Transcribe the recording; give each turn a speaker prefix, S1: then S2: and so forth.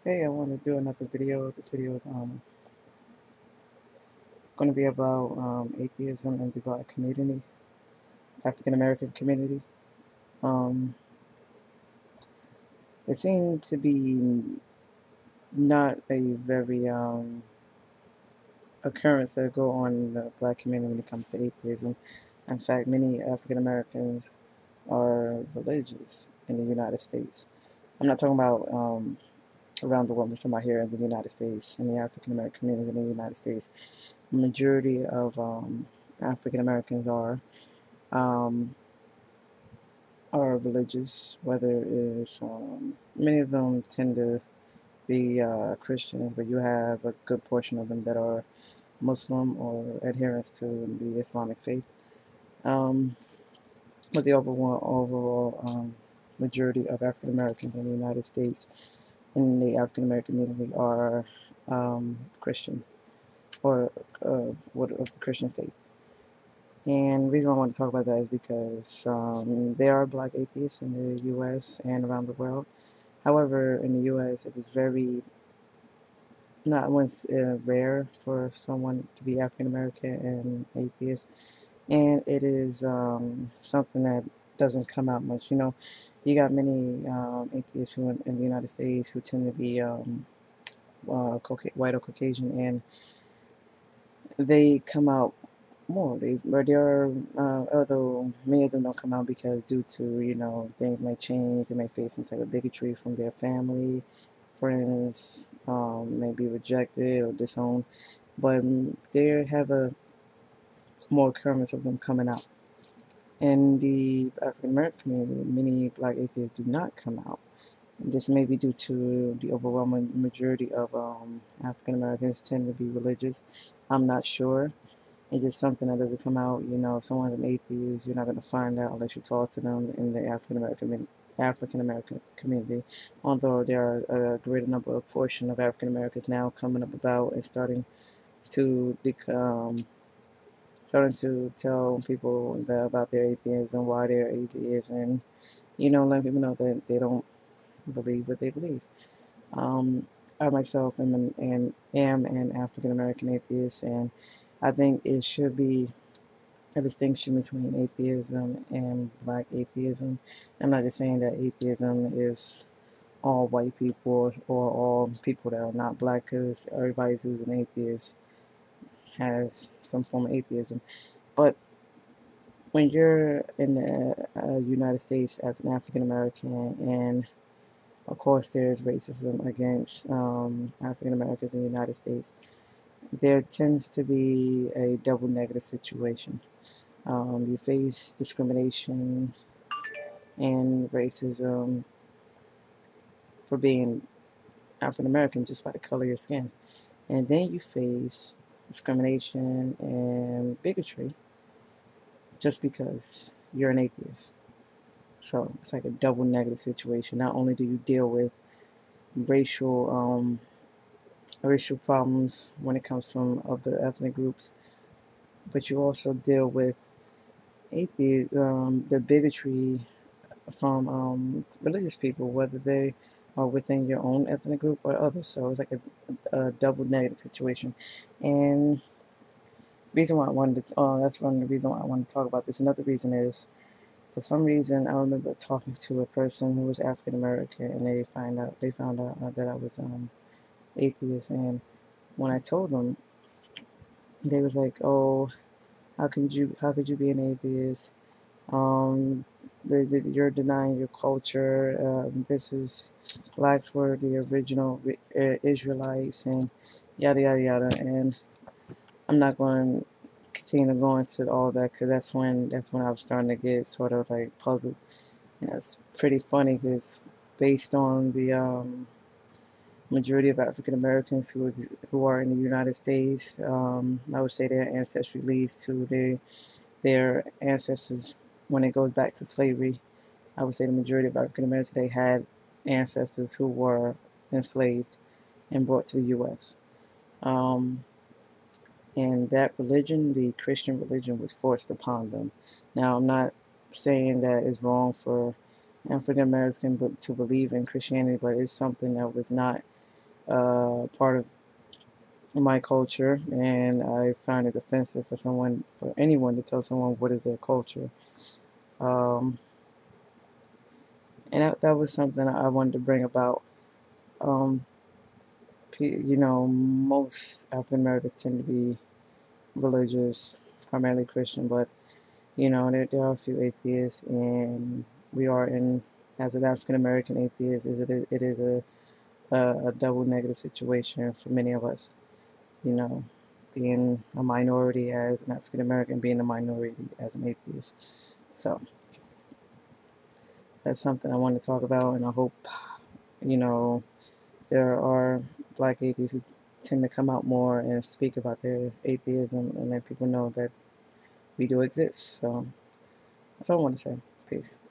S1: Hey, I want to do another video. This video is going to be about atheism and the Black community, African American community. Um, it seemed to be not a very occurrence that go on in the Black community when it comes to atheism. In fact, many African Americans are religious in the United States. I'm not talking about around the world. I'm just talking about here in the United States, in the African American community in the United States. The majority of African Americans um, are religious, whether it's many of them tend to be Christians, but you have a good portion of them that are Muslim or adherents to the Islamic faith. Um, but the overall majority of African Americans in the United States, in the African American community, are Christian or what of the Christian faith. And the reason why I want to talk about that is because there are black atheists in the U.S. and around the world. However, in the U.S., it is very not once rare for someone to be African American and atheist, and it is something that doesn't come out much. You got many atheists who in the United States who tend to be white or Caucasian, and they come out more. But there are, although many of them don't come out because due to, things may change, they may face some type of bigotry from their family, friends, may be rejected or disowned. But they have a more occurrence of them coming out. In the African American community, many black atheists do not come out. And this may be due to the overwhelming majority of African Americans tend to be religious. I'm not sure. It's just something that doesn't come out. If someone's an atheist, you're not going to find out unless you talk to them in the African American community. Although there are a greater number of portion of African Americans now coming up about and to starting to tell people about their atheism, why they're atheists, and letting people know that they don't believe what they believe. Um, I myself am an African American atheist, and I think it should be a distinction between atheism and black atheism. I'm not just saying that atheism is all white people or all people that are not black, because everybody who's an atheist has some form of atheism. But when you're in the United States as an African American, and of course there's racism against African Americans in the United States, there tends to be a double negative situation. You face discrimination and racism for being African American just by the color of your skin. And then you face discrimination and bigotry just because you're an atheist. So it's like a double negative situation. Not only do you deal with racial racial problems when it comes from other ethnic groups, but you also deal with the bigotry from religious people, whether they are within your own ethnic group or others. So it's like a double negative situation. And reason why I wanted to, that's one of the reasons why I wanted to talk about this. Another reason is, for some reason, I remember talking to a person who was African American, and they found out that I was atheist. And when I told them, they was like, "Oh, how could you be an atheist? Um, you're denying your culture. This is blacks were the original Israelites, and yada yada yada." And I'm not going to continue to go into all that, because that's when I was starting to get sort of like puzzled. And it's pretty funny because based on the majority of African Americans who are in the United States, I would say their ancestry leads to their ancestors when it goes back to slavery. I would say the majority of African Americans, they had ancestors who were enslaved and brought to the U.S. Um, and that religion, the Christian religion, was forced upon them. Now, I'm not saying that it's wrong for African Americans to believe in Christianity, but it's something that was not part of my culture, and I find it offensive for anyone to tell someone what is their culture. Um, and that was something I wanted to bring about. Um, most African Americans tend to be religious, primarily Christian, but there are a few atheists, and we are in, as an African American atheist, it is a double negative situation for many of us. You know, being a minority as an African American, being a minority as an atheist. So that's something I want to talk about, and I hope you know there are black atheists who tend to come out more and speak about their atheism and let people know that we do exist. So that's all I want to say. Peace.